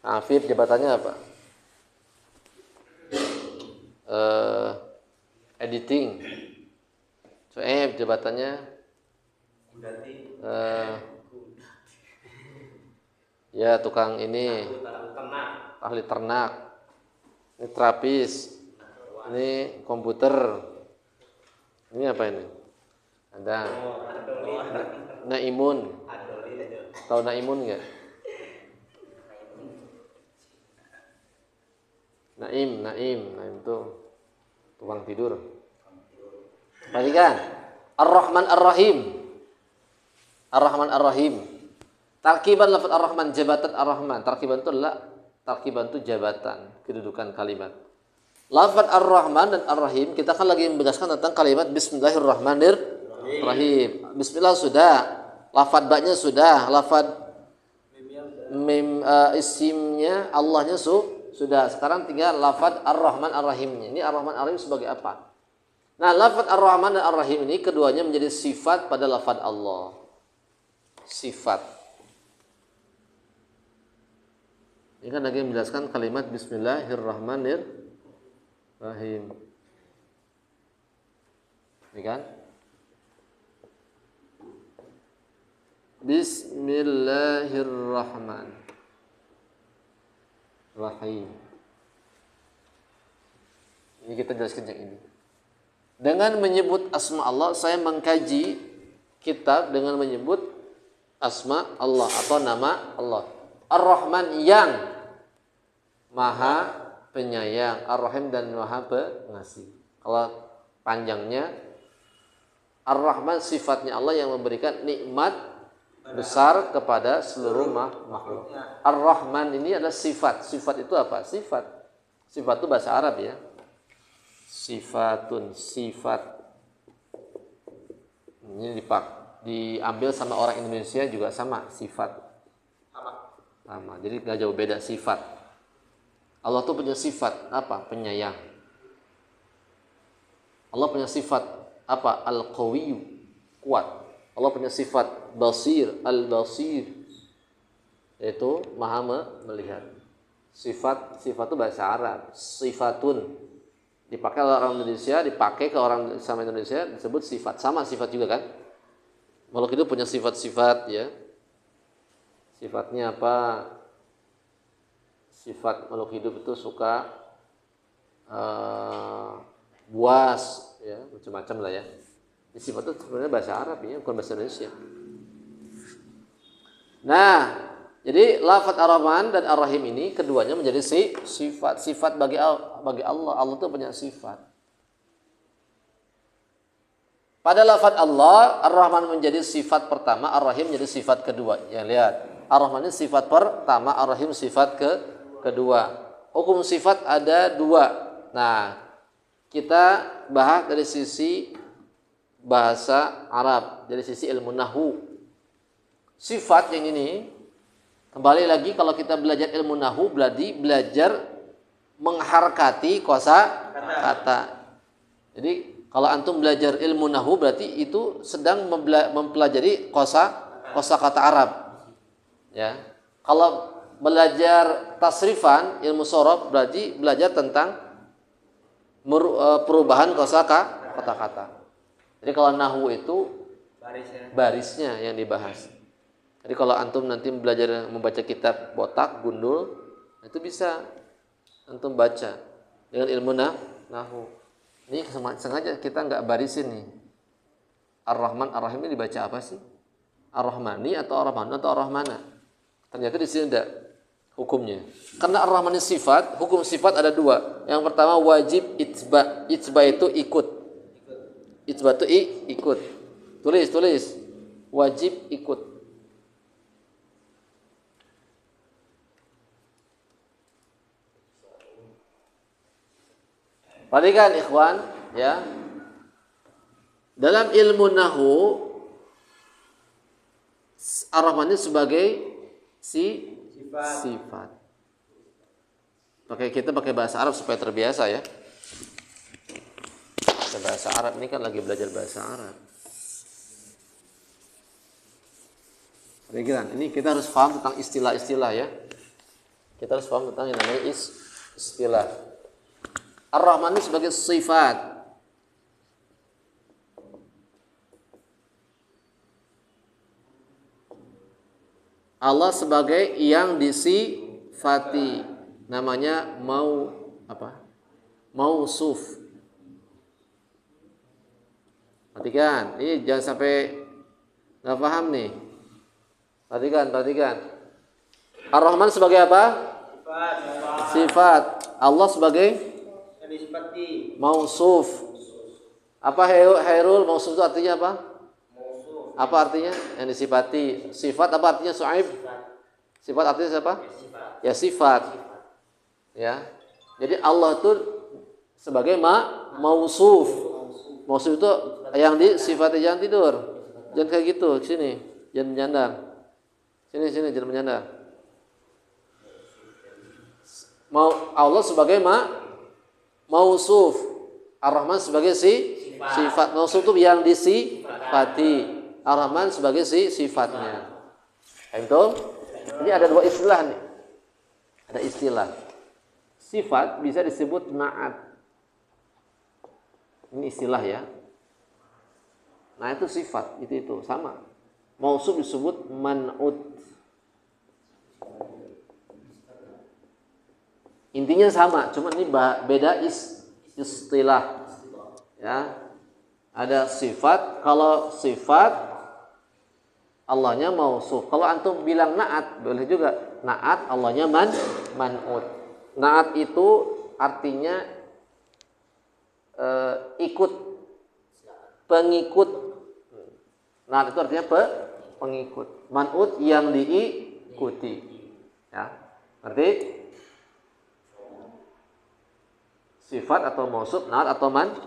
Afif jabatannya apa? Editing. Soeb jabatannya ya tukang ini ahli ternak. Ini terapis. Ini komputer. Ini apa ini? Ada Naimun. Tahu Naimun nggak? Naim tuh tukang tidur. Perhatikan, Ar-Rahman Ar-Rahim. Ar-Rahman Ar-Rahim. Tarkiban lafaz Ar-Rahman, jabatan Ar-Rahman. Tarkiban itu jabatan, kedudukan kalimat. Lafaz Ar-Rahman dan Ar-Rahim, kita kan lagi membahaskan tentang kalimat Bismillahirrahmanirrahim. Bismillah sudah, lafaz ba-nya sudah, lafaz isimnya Allahnya sudah. Sekarang tinggal lafaz Ar-Rahman Ar-Rahimnya. Ini Ar-Rahman Ar-Rahim sebagai apa? Nah, lafaz Ar-Rahman dan Ar-Rahim ini keduanya menjadi sifat pada lafaz Allah. Sifat. Ini kan lagi menjelaskan kalimat Bismillahirrahmanirrahim. Ini kan? Bismillahirrahmanirrahim. Ini kita jelaskan yang ini. Dengan menyebut asma Allah, saya mengkaji kitab dengan menyebut asma Allah atau nama Allah. Ar-Rahman yang Maha Penyayang, Ar-Rahim dan Maha Pengasih. Kalau panjangnya, Ar-Rahman sifatnya Allah yang memberikan nikmat besar kepada seluruh makhluk. Ar-Rahman ini adalah sifat. Sifat itu apa? Sifat itu bahasa Arab ya. Sifatun, sifat. Ini diambil sama orang Indonesia juga sama, sifat. Sama. Jadi gak jauh beda sifat. Allah tuh punya sifat apa? Penyayang. Allah punya sifat apa? Al-Qawiyyu, kuat. Allah punya sifat Basir, Al-Basir, yaitu Maha melihat. Sifat itu bahasa Arab. Sifatun dipakai oleh orang Indonesia, dipakai ke orang sama Indonesia disebut sifat. Sama sifat juga kan? Makhluk itu punya sifat-sifat ya. Sifatnya apa? Sifat makhluk hidup itu suka buas ya, macam-macam lah ya. Sifat itu sebenarnya bahasa Arab ya, bukan bahasa Indonesia. Nah, jadi lafaz Ar-Rahman dan Ar-Rahim ini keduanya menjadi sifat bagi Allah. Allah itu punya sifat. Pada lafaz Allah, Ar-Rahman menjadi sifat pertama, Ar-Rahim menjadi sifat kedua. Ya lihat, Ar-Rahman ini sifat pertama, Ar-Rahim sifat kedua. Hukum sifat ada dua. Nah, kita bahas dari sisi bahasa Arab, dari sisi ilmu nahwu. Sifat yang ini kembali lagi kalau kita belajar ilmu nahwu berarti belajar mengharkati kosa kata. Jadi kalau antum belajar ilmu nahwu berarti itu sedang mempelajari kosa kata Arab. Ya. Kalau belajar tasrifan ilmu sorof berarti belajar tentang perubahan kosa kata-kata. Jadi kalau nahwu itu barisnya yang dibahas. Jadi kalau antum nanti belajar membaca kitab botak, gundul, itu bisa antum baca dengan ilmu nahwu. Ini sengaja kita nggak barisin nih. Ar-Rahman, Ar-Rahim ini dibaca apa sih? Ar-Rahmani atau Ar-Rahman atau Ar-Rahmana? Ternyata di sini ada hukumnya. Karena Ar-Rahman ini sifat, hukum sifat ada dua. Yang pertama wajib itba. Itba itu ikut. Itba itu ikut. Tulis. Wajib ikut. Perhatikan ikhwan, ya. Dalam ilmu nahwu Ar-Rahman ini sebagai sifat. Kita pakai bahasa Arab supaya terbiasa ya. Bahasa Arab ini kan lagi belajar bahasa Arab. Perhatikan, ini kita harus paham tentang istilah-istilah ya. Kita harus paham tentang yang namanya istilah. Ar-Rahman ini sebagai sifat. Allah sebagai yang disifati, namanya mausuf. Perhatikan, ini jangan sampai nggak paham nih. Perhatikan. Ar-Rahman sebagai apa? Sifat. Allah sebagai mausuf. Apa Hairul? Mausuf itu artinya apa? Apa artinya? Yang disifati. Sifat apa artinya, Su'aib? Sifat artinya siapa? Ya sifat. Ya. Jadi Allah itu sebagai mausuf. Mausuf itu yang disifati, jangan tidur. Jangan kayak gitu, sini. Jangan menyandar. Sini jangan menyandar. Allah sebagai mausuf. Ar-Rahman sebagai sifat. Mausuf itu yang disifati. Ar-Rahman sebagai sifatnya. Itu. Jadi ada dua istilah nih. Ada istilah. Sifat bisa disebut na'at. Ini istilah ya. Nah itu sifat, itu sama. Mausuf disebut man'ut. Intinya sama, cuma ini beda istilah. Ya. Ada sifat, kalau sifat Allahnya mausuf. Kalau antum bilang na'at, boleh juga. Na'at Allahnya man'ut. Na'at itu artinya ikut, pengikut. Na'at itu artinya pengikut. Man'ut yang diikuti. Ya. Berarti sifat atau mausuf, na'at atau man'ut.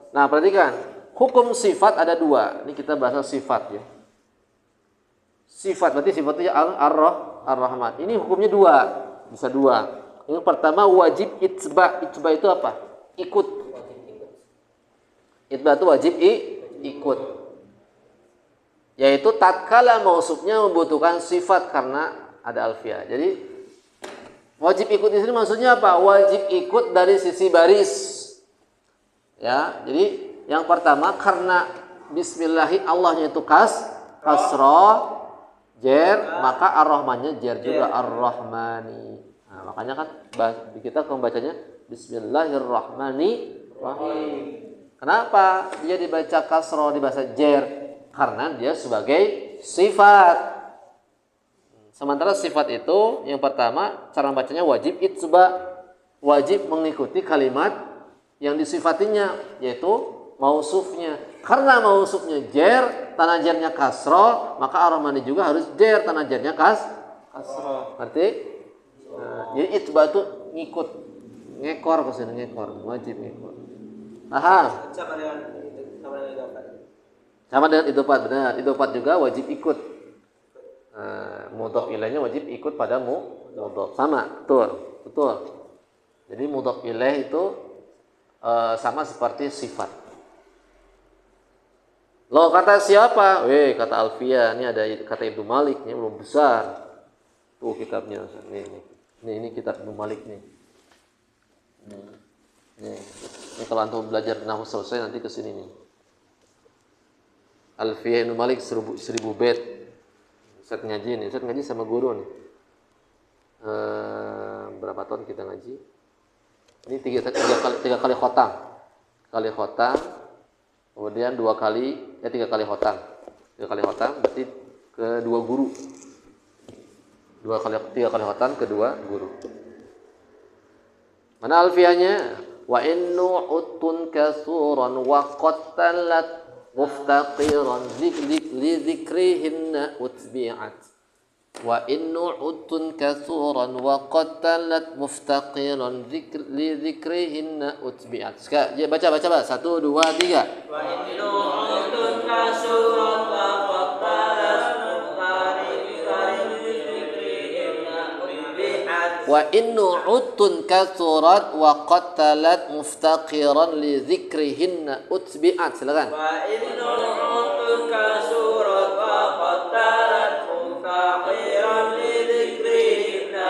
Nah, perhatikan. Hukum sifat ada dua. Ini kita bahas sifat ya. Sifat berarti sifatnya Ar-Rahman. Ini hukumnya dua, bisa dua. Yang pertama wajib itba. Itba itu apa? Ikut. Itba itu wajib ikut. Yaitu tatkala mausufnya membutuhkan sifat karena ada alfiah. Jadi wajib ikut di sini maksudnya apa? Wajib ikut dari sisi baris. Ya, jadi yang pertama karena bismillahi Allahnya itu kasroh jer, maka ar-Rahmannya jer juga, ar-Rahmani. Nah, makanya kan kita membacanya Bismillahirrahmanirrahim. Kenapa dia dibaca kasroh, dibaca jer? Karena dia sebagai sifat. Sementara sifat itu yang pertama cara bacanya wajib itba, wajib mengikuti kalimat yang disifatinya, yaitu mausufnya. Karena mausufnya jer, tanah jernya kasroh, maka ar-Rahmani juga harus jer, tanah jernya kasroh. Berarti jadi itba itu ngikut, ngekor ke sini, ngekor, wajib ngekor. Paham? Sama dengan idopat, benar. Idopat juga wajib ikut. Mudhof ilaihnya wajib ikut pada mudhof. Sama, betul. Jadi mudhof ilaih itu sama seperti sifat. Loh, kata siapa? Kata Alfia. Ini ada kata Ibnu Malik, ini belum besar. Tuh kitabnya. Ini kitab Ibnu Malik nih. Ini kalau antum belajar nahwu selesai nanti ke sini nih. Alfia Ibnu Malik 1000 bait. Ustaz ngaji sama guru nih. Berapa tahun kita ngaji? Ini tiga kali khotam. Kemudian 3 kali khotam. 3 kali khotam berarti ke 2 guru. 3 kali khotam ke 2 guru. Mana alfiahnya? Wa innu utun kasuran wa qattalat muftaqiran li dzikrihinna utbi'at. Wa innu utun kasuran wa qattalat muftaqiran li dzikrihinna utbi'at. Baca 1 2 3. Wa innu utun kasuran wa qattalat muftaqiran li dzikrihinna utbi'at. Wa innu utun kasurat wa qattalat muftaqiran li dzikrihinna utbi'at. Silakan. Wa innu utun kasurat wa qattalat muftaqiran li dzikrihinna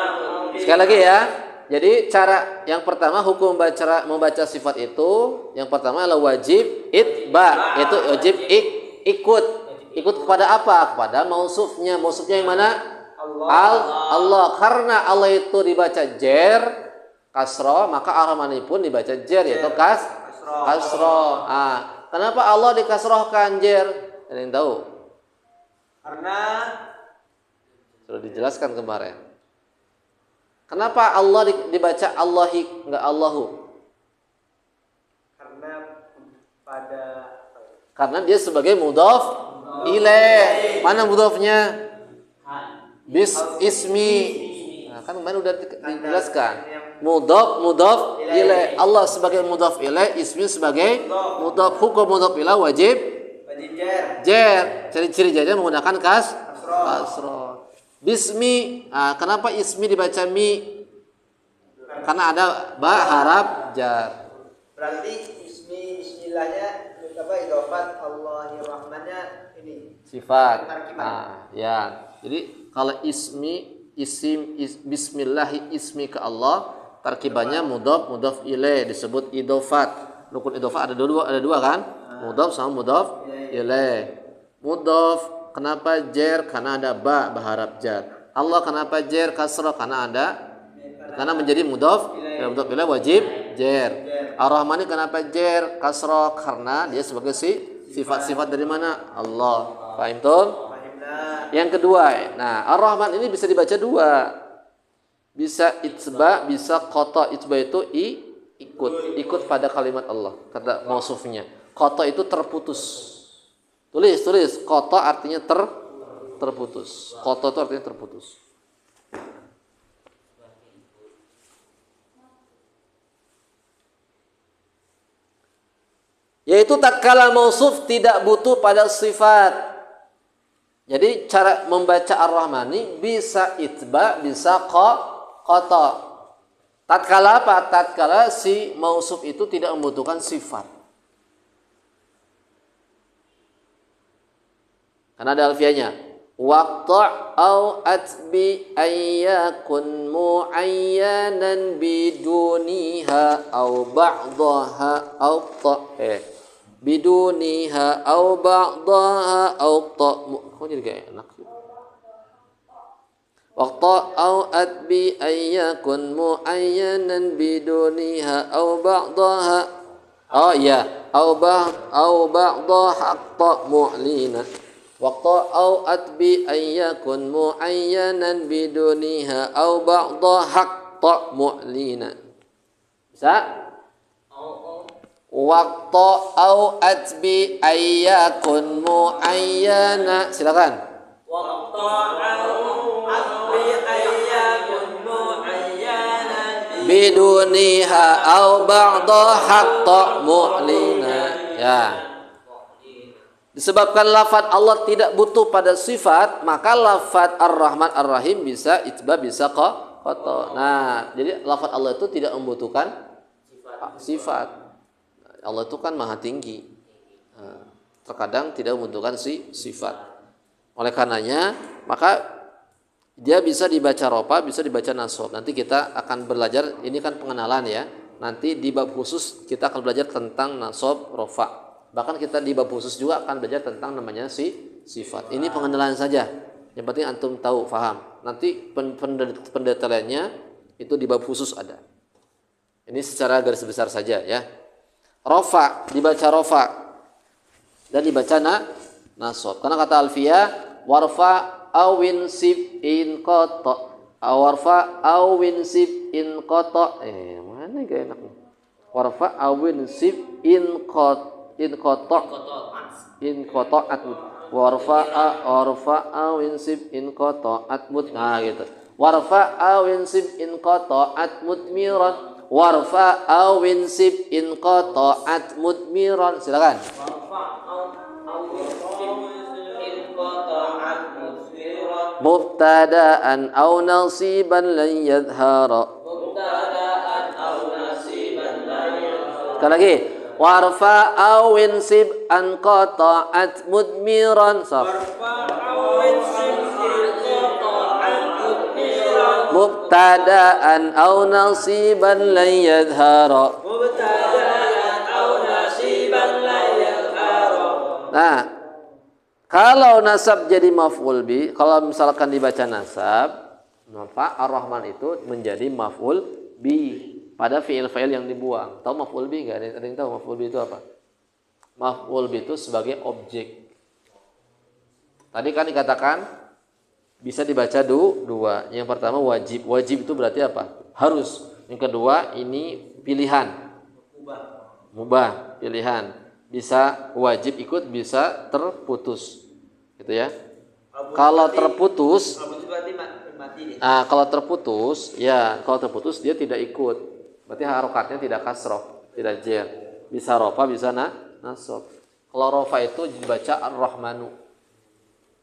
Sekali lagi ya. Jadi cara yang pertama hukum membaca sifat itu yang pertama adalah wajib itba, itu wajib ikut. Ikut kepada apa? Kepada mausufnya. Mausufnya yang mana? Allah. Karena Allah itu dibaca jer kasro, maka ar-Rahmani pun dibaca jer yaitu kasro. Kenapa Allah dikasrohkan jer? Ada yang tahu? Karena sudah dijelaskan kemarin. Kenapa Allah dibaca Allahi enggak Allahu? Karena dia sebagai mudhaf ilaih. Mana mudhafnya? Ismi. Nah, kan kemarin udah dijelaskan. Mudhaf ilaih. Allah sebagai mudhaf ilaih, ismi sebagai mudhaf. Hukum mudhaf ilaih wajib jer. Ciri-ciri jernya menggunakan kasroh. Bismi, kenapa ismi dibaca mi? Karena ada ba harap jar. Berarti bismillahnya idhofat Allahir Rahmannya ini sifat. Ya. Jadi kalau bismillahi ismi ke Allah, tarkibannya mudhaf ilaih disebut idhofat. Rukun idhofat ada dua kan? Mudhaf sama mudhaf ilaih. Mudhaf kenapa jer? Karena ada ba harap jar. Allah kenapa jer kasrah? Karena menjadi mudhaf ilaih wajib jer. Ar-Rahmani kenapa jer kasrah? Karena dia sebagai sifat-sifat dari mana? Allah. Paham tuh? Yang kedua, Ar-Rahman ini bisa dibaca dua. Bisa itba, bisa qata. Itba itu ikut pada kalimat Allah, kata mausufnya. Qata itu terputus. Tulis. Qata artinya terputus. Qata itu artinya terputus. Yaitu tatkala mausuf tidak butuh pada sifat. Jadi cara membaca Ar-Rahmani bisa itba, bisa qata. Tatkala apa? Tatkala si mausuf itu tidak membutuhkan sifat. Karena ada alfianya. Waqta' au atbi ayyakun mu'ayyanan biduniha au ba'daha au biduniha au ba'daha au kok jadi kayak enak sih. Waqta' au atbi ayyakun mu'ayyanan biduniha au ba'daha au ba'daha hatta mu'lina. Waqta' au atbi ayyakun mu'ayyanan biduniha au ba'daha hatta mu'lina. Bisa? Waqta' au atbi ayyakun mu'ayyana. Silakan. Waqta' au atbi ayyakun mu'ayyanan biduniha au ba'daha hatta mu'lina. Ya. Disebabkan lafaz Allah tidak butuh pada sifat, maka lafaz Ar-Rahman Ar-Rahim bisa itba, bisa qata. Nah, jadi lafaz Allah itu tidak membutuhkan sifat. Allah itu kan maha tinggi. Terkadang tidak membutuhkan sifat. Oleh karenanya, maka dia bisa dibaca rofa, bisa dibaca nasab. Nanti kita akan belajar, ini kan pengenalan ya. Nanti di bab khusus kita akan belajar tentang nasab, rofa. Bahkan kita di bab khusus juga akan belajar tentang namanya sifat. Ini pengenalan saja. Yang penting antum tahu, faham. Nanti pendetailannya itu di bab khusus ada. Ini secara garis besar saja ya. Rofa, dibaca rofa dan dibaca nasab. Karena kata Alfiyah, warfa awin sib in qata. Warfa awin sib in qata. Mana gak enak nih. Warfa awin sib in qata. In qata'at warfa'a winsib in qata'at mut. Nah gitu. Warfa'a winsib in qata'at mutmiran. Warfa'a winsib in qata'at mutmiran. Silakan. Mubtada'an aw nasiban lan yadhhara. Sekali lagi. Warfa awin sib an qata'at mudmiran. mubtada'an aw nasiban lan yadhhara. Nah, kalau nasab jadi maf'ul bi, kalau misalkan dibaca nasab, maka ar-Rahman itu menjadi maf'ul bi pada fiil-fiil yang dibuang. Tahu maf'ul bi enggak? Ada yang tahu maf'ul bi itu apa? Maf'ul bi itu sebagai objek. Tadi kan dikatakan bisa dibaca dua. Yang pertama wajib. Wajib itu berarti apa? Harus. Yang kedua ini pilihan. Mubah, pilihan. Bisa wajib ikut, bisa terputus. Gitu ya. Kalau terputus, kalau terputus dia tidak ikut. Berarti harokatnya tidak kasroh, tidak jer. Bisa rofa, bisa nasab. Kalau rofa itu dibaca ar-Rahmanu.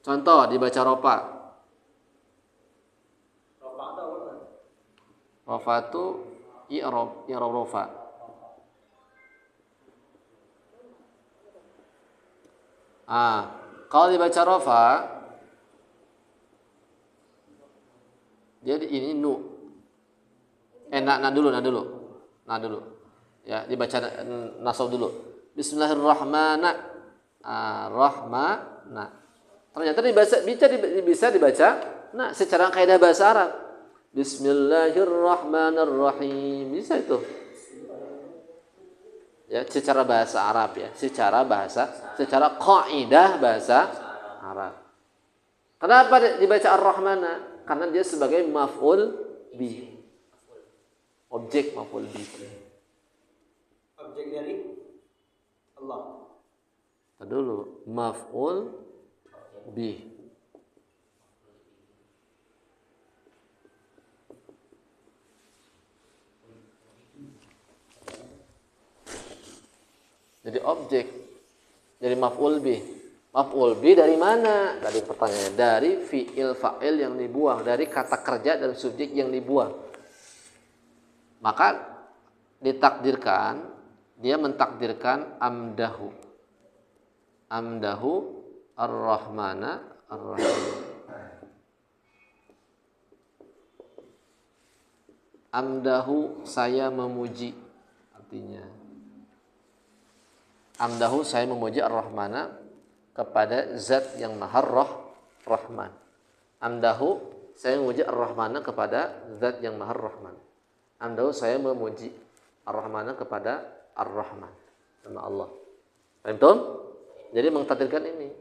Contoh dibaca rofa. Rofa itu i'rab rofa. Kalau dibaca rofa, jadi ini nu. Nak dulu. Ya, dibaca nasab dulu. Bismillahirrahmanirrahim. Ternyata bisa dibaca secara kaidah bahasa Arab. Bismillahirrahmanirrahim. Bisa itu. Ya, secara bahasa Arab ya, secara kaidah bahasa Arab. Kenapa dibaca Ar-Rahmana? Karena dia sebagai maf'ul bi. Objek maf'ul bi. Objek dari Allah. Dulu maf'ul bi. Jadi objek, jadi maf'ul bi. Maf'ul bi dari mana? Dari pertanyaannya, dari fi'il fa'il yang dibuang, dari kata kerja dan subjek yang dibuang. Maka ditakdirkan, dia mentakdirkan amdahu ar-Rahmana ar-Rahim. Amdahu saya memuji, artinya amdahu saya memuji ar-Rahmana kepada zat yang maha rahman. Amdahu saya memuji ar-Rahmana kepada zat yang maha rahman. Amdahu saya memuji ar-Rahmana kepada ar-Rahman, nama Allah. Paham? Jadi mengtakdirkan ini.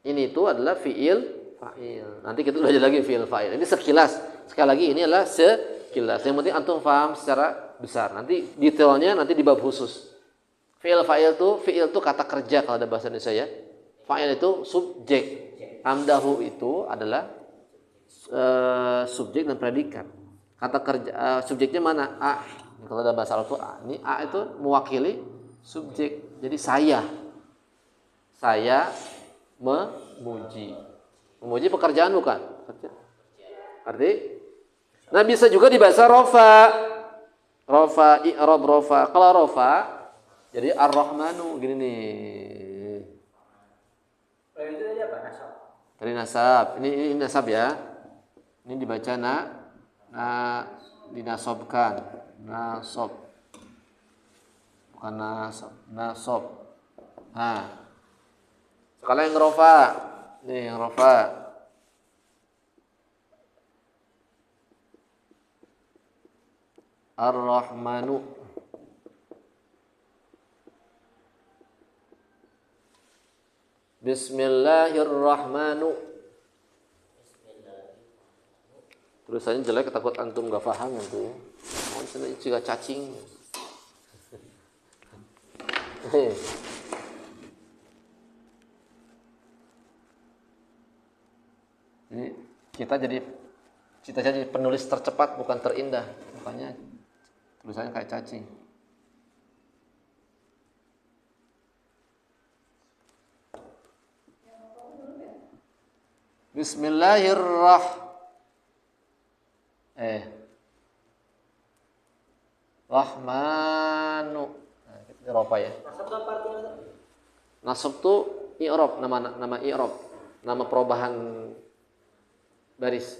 Ini itu adalah fi'il fa'il. Nanti kita belajar lagi fi'il fa'il. Ini sekilas. Sekali lagi ini adalah sekilas. Yang penting antum paham secara besar. Nanti detailnya nanti di bab khusus. Fi'il fa'il itu kata kerja kalau ada bahasa Indonesia ya. Fa'il itu subjek. Amdahu itu adalah subjek dan predikat. Kata kerja subjeknya mana? A. Kalau ada bahasa Arab itu A. Ini A itu mewakili subjek. Jadi saya memuji. Memuji pekerjaan bukan? Arti? Nah, bisa juga dibaca rofa. Rofa, i'rab rofa. Kalau rofa jadi ar-Rahmanu gini nih. Itu tadi apa? Nasab. Dari nasab. Ini nasab ya. Ini dibaca dinasobkan. Nasab. Bukan nasab. Nah. Kalau yang rofa. Nih yang rofa. Ar-Rahmanu. Bismillahirrahmanu. Tulisannya jelek, takut antum gak paham nanti. Oh, ini juga cacing. Jadi kita jadi penulis tercepat bukan terindah. Makanya tulisannya kayak cacing. Rahmanu. Nah, kita ropa ya. Nasab apa artinya? Nasab tuh i'rab, nama i'rab, nama perubahan baris.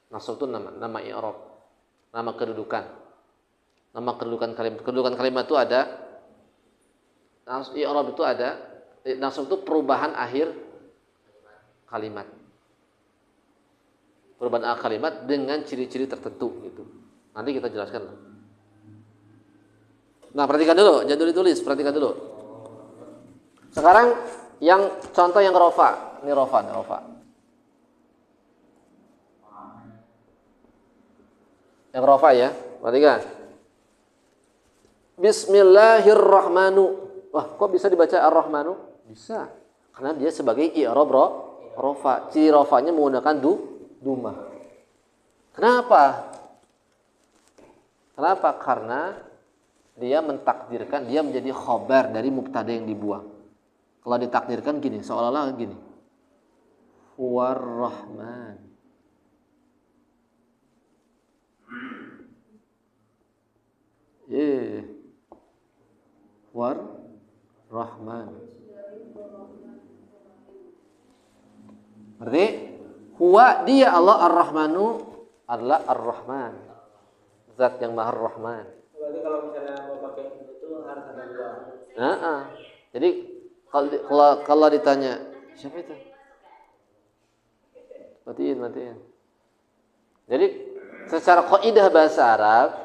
Nasab itu nama i'rab, nama kedudukan. Nama kedudukan kalimat itu ada, i'rab itu ada, nasab itu perubahan akhir kalimat. Perubahan akhir kalimat dengan ciri-ciri tertentu gitu. Nanti kita jelaskan. Nah, perhatikan dulu, jangan ditulis, perhatikan dulu. Sekarang yang contoh yang rofa. Ini rofa, nih rofa. Yang rofa ya, perhatikan. Bismillahirrahmanu. Wah, kok bisa dibaca ar-rahmanu? Bisa. Karena dia sebagai i'rab rofa. Ciri rofanya menggunakan duma. Kenapa? Karena dia mentakdirkan, dia menjadi khobar dari mubtada yang dibuang. Kalau ditakdirkan gini, seolah-olah gini. War-Rahman. War-Rahman. Berarti huwa dia Allah Ar-Rahmanu adalah Ar-Rahman. Zat yang Maha Rahman. Berarti kalau misalnya mau pakai itu harus ada dua. Jadi kalau ditanya siapa itu? Matiin. Jadi secara kaidah bahasa Arab,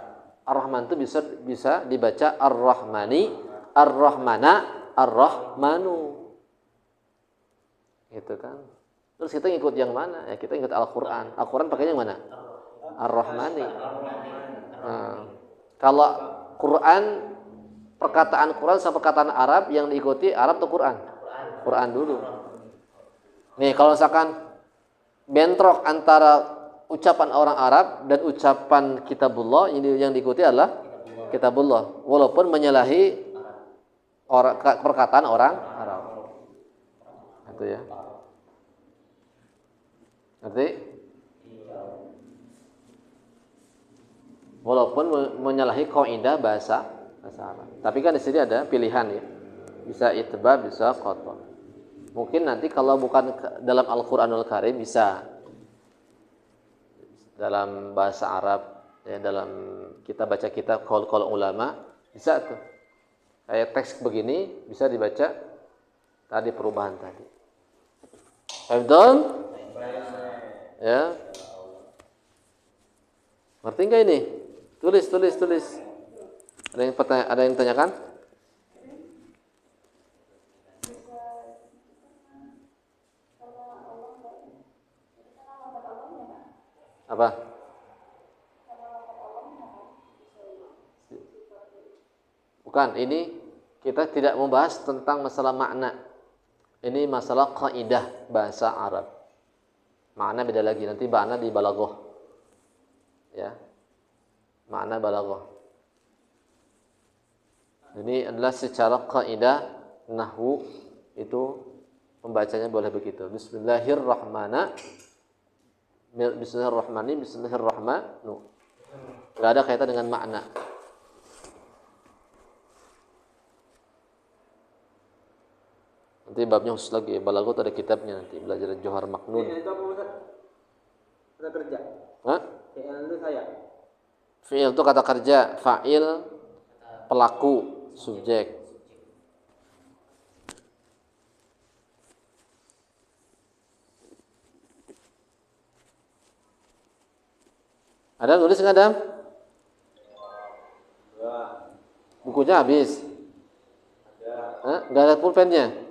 Ar-Rahman itu bisa dibaca Ar-Rahmani, Ar-Rahmana, Ar-Rahmanu. Gitu kan? Terus kita ngikut yang mana? Ya kita ngikut Al-Qur'an. Al-Qur'an pakainya yang mana? Ar-Rahmani. Nah, kalau Quran, perkataan Quran sama perkataan Arab yang diikuti Arab atau Quran? Quran dulu. Nih kalau misalkan bentrok antara ucapan orang Arab dan ucapan Kitabullah, ini yang diikuti adalah Kitabullah, walaupun menyalahi perkataan orang Arab. Itu ya. Ngerti? Walaupun menyalahi kaidah bahasa Arab. Tapi kan di sini ada pilihan ya. Bisa itba, bisa qata. Mungkin nanti kalau bukan dalam Al-Qur'anul Karim bisa dalam bahasa Arab ya, dalam kita baca kitab qaul ulama bisa tuh. Kayak teks begini bisa dibaca tadi perubahan tadi. Betul? Ya. Ngerti enggak ini? Tulis. Ada yang tanyakan? Apa? Bukan, ini kita tidak membahas tentang masalah makna. Ini masalah kaidah bahasa Arab. Makna beda lagi, nanti makna di balaghah. Ya. Makna balaghah. Ini adalah secara kaidah nahwu itu pembacanya boleh begitu. Bismillahirrahmanu. Enggak ada kaitan dengan makna. Nanti babnya khusus lagi, balaghah ada kitabnya nanti, belajar Johar Maknun. Itu apa Ustaz? Kata kerja. Hah? Fi'il itu saya. Fi'il itu kata kerja, fa'il pelaku, subjek. Ada tulis nggak Adam? Bukunya habis. Nggak ada pulpennya.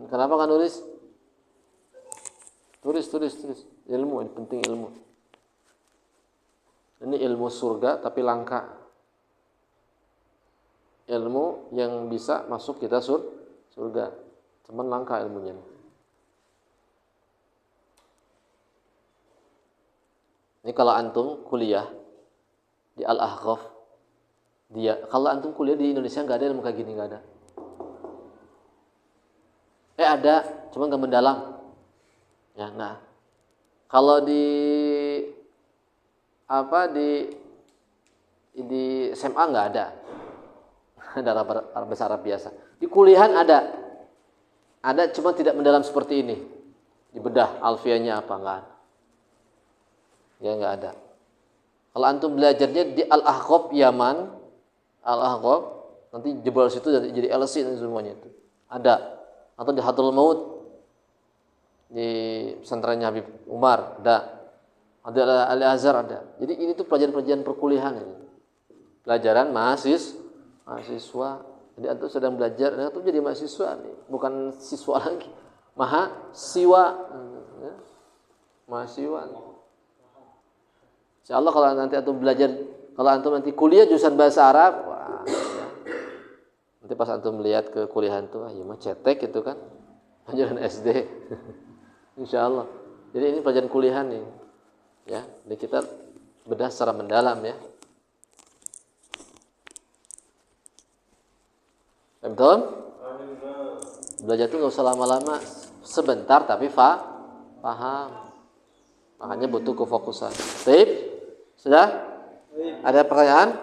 Kenapa nggak nulis? Tulis. Ilmu, ini penting ilmu. Ini ilmu surga tapi langka. Ilmu yang bisa masuk kita surga. Cuman langka ilmunya. Ini kalau antum kuliah di Al-Ahqaf, kalau antum kuliah di Indonesia nggak ada ilmu kayak gini, nggak ada. Ada, cuma nggak mendalam. Ya, nah, kalau di SMA nggak ada. Ada bahasa Arab biasa. Di kuliahan ada, cuma tidak mendalam seperti ini. dibedah alfiahnya apa, enggak ada. Ya enggak ada. Kalau antum belajarnya di Al-Ahqaf Yaman, Al-Ahqaf, nanti jebol situ jadi LC semuanya itu. Ada. Atau di Hadrul Maut di pesantrennya Habib Umar, ada. Ada Al-Azhar ada. Jadi ini tuh pelajaran-pelajaran perkuliahan ini. Pelajaran mahasiswa. Jadi antum sedang belajar, antum jadi mahasiswa nih, bukan siswa lagi. Mahasiswa. Ya. Mahasiswa. Insyaallah kalau nanti antum belajar, kalau antum nanti kuliah jurusan bahasa Arab, wah, ya. Nanti pas antum melihat ke kuliahan tuh, ya mah cetek gitu kan. Pelajaran SD. Insyaallah. Jadi ini pelajaran kuliahan nih. Ya, jadi kita bedah secara mendalam ya. Betul? Belajar itu nggak usah lama-lama, sebentar tapi paham. Makanya butuh kefokusan. Baik? Sudah? Ada pertanyaan?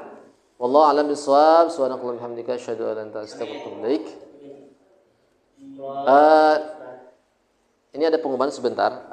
Wallahu a'lam bishawab. Subhanakallahumma wa bihamdika asyhadu an la ilaha illa anta astaghfiruka wa atubu ilaik. Ini ada pengumuman sebentar.